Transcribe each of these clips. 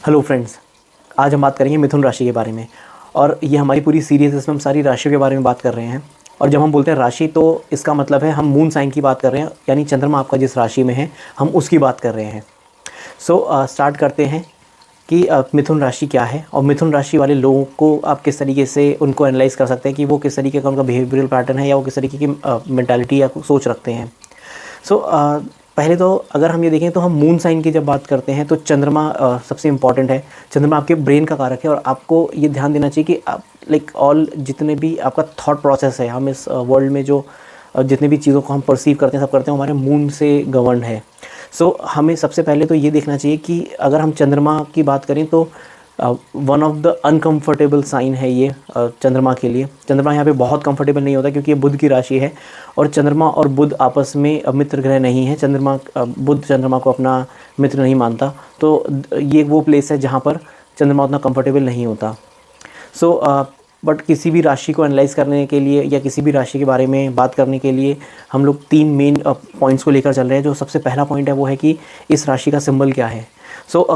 Hello friends, आज हम बात करेंगे मिथुन राशि के बारे में। और ये हमारी पूरी सीरीज़ है, इसमें हम सारी राशियों के बारे में बात कर रहे हैं। और जब हम बोलते हैं राशि तो इसका मतलब है हम मून साइन की बात कर रहे हैं, यानी चंद्रमा आपका जिस राशि में है हम उसकी बात कर रहे हैं। स्टार्ट करते हैं कि मिथुन राशि क्या है और मिथुन राशि वाले लोगों को आप किस तरीके से उनको एनालाइज कर सकते हैं कि वो किस तरीके का उनका बिहेवियरल पैटर्न है या वो किस तरीके की मेंटालिटी या सोच रखते हैं। पहले तो अगर हम ये देखें तो हम मून साइन की जब बात करते हैं तो चंद्रमा सबसे इम्पॉर्टेंट है। चंद्रमा आपके ब्रेन का कारक है और आपको ये ध्यान देना चाहिए कि आप ऑल जितने भी आपका थॉट प्रोसेस है, हम इस वर्ल्ड में जो जितने भी चीज़ों को हम परसीव करते हैं सब करते हैं हमारे मून से गवर्न है। हमें सबसे पहले तो ये देखना चाहिए कि अगर हम चंद्रमा की बात करें तो one of the uncomfortable sign है ये चंद्रमा के लिए। चंद्रमा यहाँ पे बहुत कंफर्टेबल नहीं होता क्योंकि ये बुध की राशि है और चंद्रमा और बुध आपस में मित्र ग्रह नहीं है। बुध चंद्रमा को अपना मित्र नहीं मानता, तो ये वो प्लेस है जहाँ पर चंद्रमा उतना कंफर्टेबल नहीं होता। बट किसी भी राशि को एनालाइज करने के लिए या किसी भी राशि के बारे में बात करने के लिए हम लोग 3 मेन पॉइंट्स को लेकर चल रहे हैं। जो सबसे पहला पॉइंट है वो है कि इस राशि का सिंबल क्या है।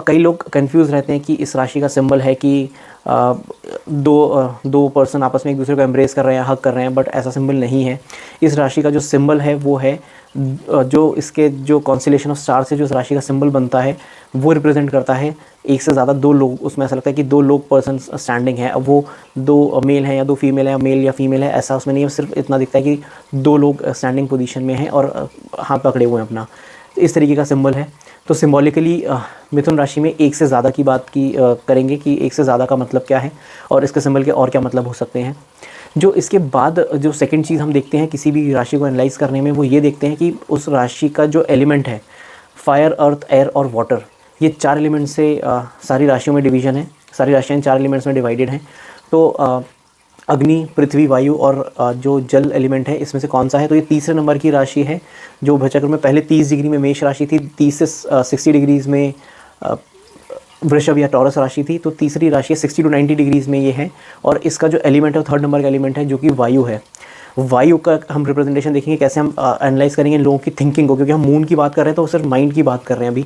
कई लोग कंफ्यूज रहते हैं कि इस राशि का सिंबल है कि दो पर्सन आपस में एक दूसरे को एम्ब्रेस कर रहे हैं, हग कर रहे हैं, बट ऐसा सिंबल नहीं है। इस राशि का जो सिंबल है वो है जो इसके जो कॉन्स्टेलेशन ऑफ स्टार से जो इस राशि का सिंबल बनता है वो रिप्रेजेंट करता है एक से ज़्यादा 2 लोग। उसमें ऐसा लगता है कि 2 लोग पर्सन स्टैंडिंग है, अब वो 2 मेल हैं या 2 फीमेल है, मेल या फीमेल है, ऐसा उसमें नहीं है। सिर्फ इतना दिखता है कि 2 लोग स्टैंडिंग पोजीशन में हैं और हाथ पकड़े हुए हैं अपना। इस तरीके का सिंबल है। तो सिंबॉलिकली मिथुन राशि में एक से ज़्यादा की बात की करेंगे कि एक से ज़्यादा का मतलब क्या है और इसके सिंबल के और क्या मतलब हो सकते हैं। जो इसके बाद जो सेकंड चीज़ हम देखते हैं किसी भी राशि को एनालाइज करने में वो ये देखते हैं कि उस राशि का जो एलिमेंट है, फायर, अर्थ, एयर और वाटर, ये 4 एलिमेंट से सारी राशियों में डिवीज़न है। सारी राशियाँ 4 एलिमेंट्स में डिवाइडेड हैं। तो अग्नि, पृथ्वी, वायु और जो जल एलिमेंट है इसमें से कौन सा है। तो ये तीसरे नंबर की राशि है जो भचक्र में पहले 30 डिग्री में मेष राशि थी, 30 से 60 डिग्रीज़ में वृषभ या टॉरस राशि थी। तो तीसरी राशि है 60 to 90 डिग्रीज़ में ये है और इसका जो एलिमेंट है वो 3rd नंबर का एलिमेंट है जो कि वायु है। वायु का हम रिप्रेजेंटेशन देखेंगे, कैसे हम एनालाइज करेंगे लोगों की थिंकिंग को, क्योंकि हम मून की बात कर रहे हैं तो सिर्फ माइंड की बात कर रहे हैं अभी।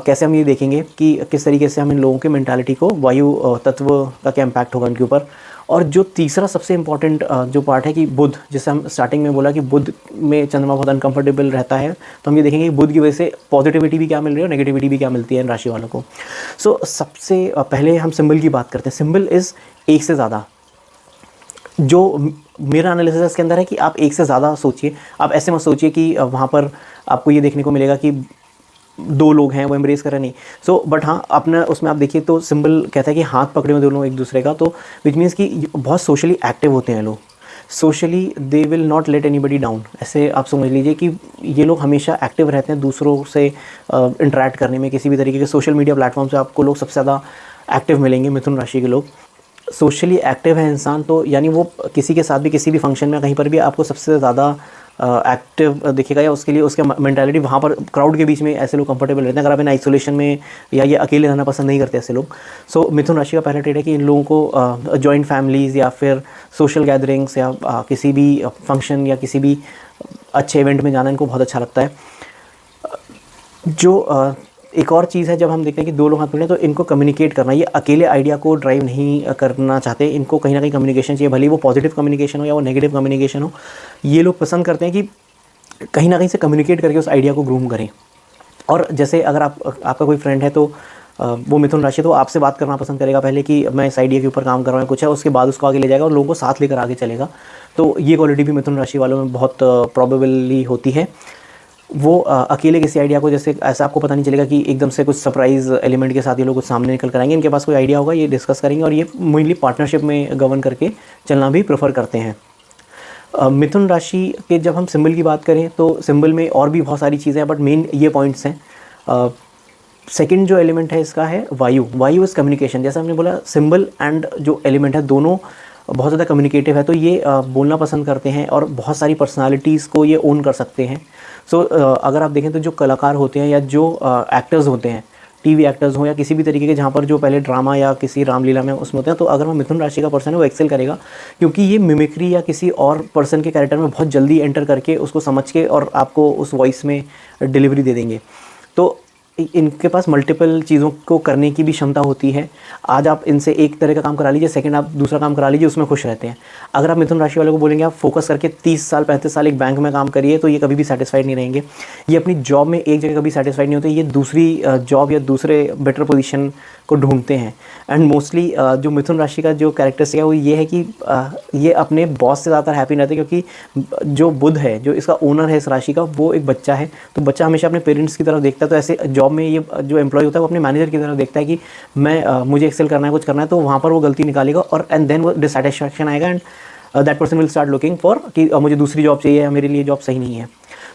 कैसे हम ये देखेंगे कि किस तरीके से हम इन लोगों के मेंटालिटी को वायु तत्व का क्या इम्पैक्ट होगा उनके ऊपर। और जो तीसरा सबसे इम्पॉर्टेंट जो पार्ट है कि बुध, जैसे हम स्टार्टिंग में बोला कि बुध में चंद्रमा बहुत अनकंफर्टेबल रहता है, तो हम ये देखेंगे कि बुध की वजह से पॉजिटिविटी भी क्या मिल रही है और नेगेटिविटी भी क्या मिलती है इन राशि वालों को। सबसे पहले हम सिंबल की बात करते हैं। सिंबल इज़ एक से ज़्यादा। जो मेरा एनालिसिस इसके अंदर है कि आप एक से ज़्यादा सोचिए। आप ऐसे मत सोचिए कि वहाँ पर आपको ये देखने को मिलेगा कि 2 लोग हैं वो एम्ब्रेस कर रहे नहीं। बट हाँ, अपना उसमें आप देखिए तो सिंबल कहता है कि हाथ पकड़े हुए दोनों एक दूसरे का, तो विच मीन्स कि बहुत सोशली एक्टिव होते हैं लोग। Socially they will not let anybody down. ऐसे आप समझ लीजिए कि ये लोग हमेशा एक्टिव रहते हैं दूसरों से इंटरेक्ट करने में। किसी भी तरीके के सोशल मीडिया प्लेटफॉर्म से आपको लोग सबसे ज़्यादा एक्टिव मिलेंगे मिथुन राशि के लोग। सोशली एक्टिव है इंसान तो यानी वो किसी के साथ भी किसी भी फंक्शन में कहीं पर भी आपको सबसे ज़्यादा एक्टिव दिखेगा, या उसके लिए उसका मेंटालिटी वहाँ पर क्राउड के बीच में ऐसे लोग कंफर्टेबल रहते हैं। अगर आप इन आइसोलेशन में या ये अकेले रहना पसंद नहीं करते ऐसे लोग। मिथुन राशि का पहला ट्रेड है कि इन लोगों को जॉइंट फैमिलीज़ या फिर सोशल गैदरिंग्स या किसी भी फंक्शन या किसी भी अच्छे इवेंट में जाना इनको बहुत अच्छा लगता है। एक और चीज़ है, जब हम देखते हैं कि 2 लोग हाथ पकड़े तो इनको कम्युनिकेट करना, ये अकेले आइडिया को ड्राइव नहीं करना चाहते। इनको कहीं ना कहीं कम्युनिकेशन चाहिए, भले वो पॉजिटिव कम्युनिकेशन हो या वो नेगेटिव कम्युनिकेशन हो। ये लोग पसंद करते हैं कि कहीं ना कहीं से कम्युनिकेट करके उस आइडिया को ग्रूम करें। और जैसे अगर आपका कोई फ्रेंड है तो वो मिथुन राशि तो आपसे बात करना पसंद करेगा पहले कि मैं इस आइडिया के ऊपर काम कर रहा हूँ कुछ है, उसके बाद उसको आगे ले जाएगा और लोगों को साथ लेकर आगे चलेगा। तो ये क्वालिटी भी मिथुन राशि वालों में बहुत प्रॉबेबली होती है। वो अकेले किसी आइडिया को, जैसे ऐसा आपको पता नहीं चलेगा कि एकदम से कुछ सरप्राइज़ एलिमेंट के साथ ये लोग कुछ सामने निकल कर आएंगे। इनके पास कोई आइडिया होगा, ये डिस्कस करेंगे और ये मेनली पार्टनरशिप में गवर्न करके चलना भी प्रेफर करते हैं। मिथुन राशि के जब हम सिंबल की बात करें तो सिंबल में और भी बहुत सारी चीज़ें हैं, बट मेन ये पॉइंट्स हैं। सेकंड जो एलिमेंट है इसका है वायु। वायु इज़ कम्युनिकेशन। जैसा हमने बोला सिंबल एंड जो एलिमेंट है दोनों बहुत ज़्यादा कम्युनिकेटिव है, तो ये बोलना पसंद करते हैं और बहुत सारी पर्सनालिटीज़ को ये ओन कर सकते हैं। अगर आप देखें तो जो कलाकार होते हैं या जो एक्टर्स होते हैं, टीवी एक्टर्स हों या किसी भी तरीके के जहाँ पर जो पहले ड्रामा या किसी रामलीला में उसमें होते हैं, तो अगर वो मिथुन राशि का पर्सन है वो एक्सेल करेगा, क्योंकि ये मिमिक्री या किसी और पर्सन के कैरेक्टर में बहुत जल्दी एंटर करके उसको समझ के और आपको उस वॉइस में डिलीवरी दे देंगे। तो इनके पास मल्टीपल चीज़ों को करने की भी क्षमता होती है। आज आप इनसे एक तरह का काम करा लीजिए, सेकंड आप दूसरा काम करा लीजिए, उसमें खुश रहते हैं। अगर आप मिथुन राशि वालों को बोलेंगे आप फोकस करके 30 साल 35 साल एक बैंक में काम करिए, तो ये कभी भी सेटिस्फाइड नहीं रहेंगे। ये अपनी जॉब में एक जगह कभी सेटिस्फाइड नहीं होते, ये दूसरी जॉब या दूसरे बेटर पोजीशन को ढूंढते हैं। एंड मोस्टली जो मिथुन राशि का जो कैरेक्टरिस्टिक है वो ये है कि ये अपने बॉस से ज़्यादा हैप्पी रहते हैं, क्योंकि जो बुध है, जो इसका ओनर है इस राशि का, वो एक बच्चा है। तो बच्चा हमेशा अपने पेरेंट्स की तरफ देखता है। तो ऐसे जॉब में ये जो एम्प्लॉय होता है वो अपने मैनेजर की तरफ देखता है कि मैं मुझे एक्सेल करना है, कुछ करना है, तो वहाँ पर वो गलती निकालेगा और एंड देन वो डिससेटिस्फैक्शन आएगा and that person will start looking for कि मुझे दूसरी जॉब चाहिए या मेरे लिए जॉब सही नहीं है।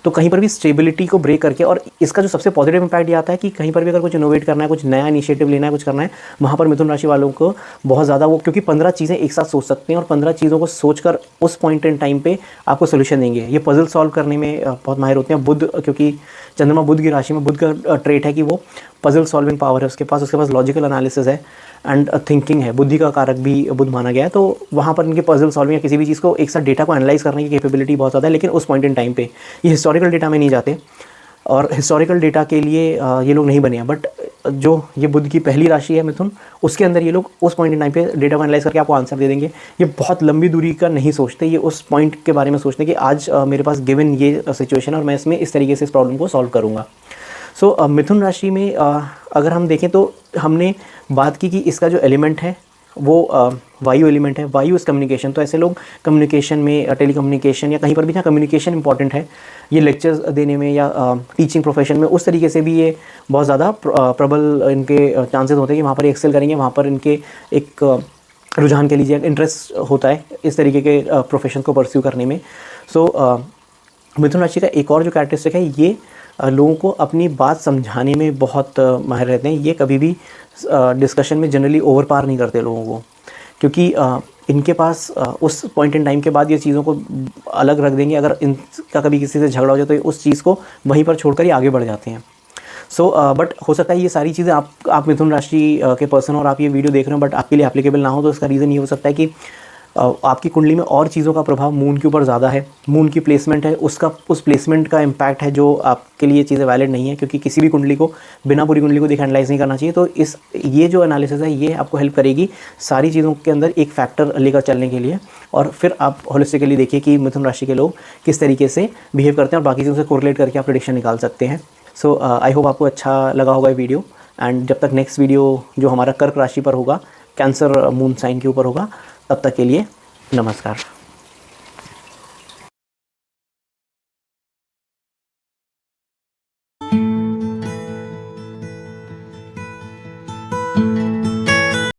तो कहीं पर भी स्टेबिलिटी को ब्रेक करके, और इसका जो सबसे पॉजिटिव इंपैक्ट ये आता है कि कहीं पर भी अगर कुछ इनोवेट करना है, कुछ नया इनिशिएटिव लेना है, कुछ करना है, वहाँ पर मिथुन राशि वालों को बहुत ज़्यादा वो, क्योंकि 15 चीज़ें एक साथ सोच सकते हैं और 15 चीज़ों को सोचकर उस पॉइंट इन टाइम पे आपको सोल्यूशन देंगे। ये पजल सॉल्व करने में बहुत माहिर होते हैं। बुध, क्योंकि चंद्रमा बुध की राशि में, बुध का ट्रेट है कि वो पजल सॉल्विंग पावर है उसके पास लॉजिकल एनालिसिस है एंड थिंकिंग है। बुद्धि का कारक भी बुध माना गया है। तो वहाँ पर इनके पजल सॉल्विंग या किसी भी चीज़ को एक साथ डेटा को एनालाइज करने की कैपेबिलिटी बहुत ज़्यादा है। लेकिन उस पॉइंट इन टाइम पे ये हिस्टोरिकल डेटा में नहीं जाते और हिस्टोरिकल डेटा के लिए ये लोग नहीं बने हैं। बट जो ये बुध की पहली राशि है मिथुन, उसके अंदर ये लोग उस पॉइंट इन टाइम पे डेटा को एनालाइज करके आपको आंसर दे देंगे। ये बहुत लंबी दूरी का नहीं सोचते, ये उस पॉइंट के बारे में सोचते हैं कि आज मेरे पास गिवन ये सिचुएशन है और मैं इसमें इस तरीके से इस प्रॉब्लम को सॉल्व करूँगा। सो मिथुन राशि में अगर हम देखें तो हमने बात की कि इसका जो एलिमेंट है वो वायु एलिमेंट है। वायु इस कम्युनिकेशन, तो ऐसे लोग कम्युनिकेशन में, टेलीकम्युनिकेशन या कहीं पर भी जहाँ कम्युनिकेशन इंपॉर्टेंट है, ये लेक्चर्स देने में या टीचिंग प्रोफेशन में, उस तरीके से भी ये बहुत ज़्यादा प्रबल इनके चांसेस होते हैं कि वहाँ पर एक्सेल करेंगे। वहाँ पर इनके एक रुझान के लीजिए, इंटरेस्ट होता है इस तरीके के प्रोफेशन को परस्यू करने में। सो मिथुन राशि का एक और जो कैरेक्टरिस्टिक है, ये लोगों को अपनी बात समझाने में बहुत माहिर रहते हैं। ये कभी भी डिस्कशन में जनरली ओवर पार नहीं करते लोगों को, क्योंकि इनके पास उस पॉइंट इन टाइम के बाद ये चीज़ों को अलग रख देंगे। अगर इनका कभी किसी से झगड़ा हो जाए तो ये उस चीज़ को वहीं पर छोड़कर ही आगे बढ़ जाते हैं। सो बट हो सकता है ये सारी चीज़ें आप मिथुन राशि के पर्सन और आप ये वीडियो देख रहे हो बट आपके लिए एप्लीकेबल ना हो। तो इसका रीज़न ये हो सकता है कि आपकी कुंडली में और चीज़ों का प्रभाव मून के ऊपर ज़्यादा है। मून की प्लेसमेंट है, उसका उस प्लेसमेंट का इम्पैक्ट है जो आपके लिए चीज़ें वैलिड नहीं है, क्योंकि किसी भी कुंडली को बिना पूरी कुंडली को देख एनालाइज नहीं करना चाहिए। तो ये जो एनालिसिस है ये आपको हेल्प करेगी सारी चीज़ों के अंदर एक फैक्टर लेकर चलने के लिए, और फिर आप होलिस्टिकली देखिए कि मिथुन राशि के लोग किस तरीके से बिहेव करते हैं और बाकी चीज़ों से कोरिलेट करके आप प्रेडिक्शन निकाल सकते हैं। सो आई होप आपको अच्छा लगा होगा ये वीडियो। एंड जब तक नेक्स्ट वीडियो जो हमारा कर्क राशि पर होगा, कैंसर मून साइन के ऊपर होगा, तब तक के लिए नमस्कार।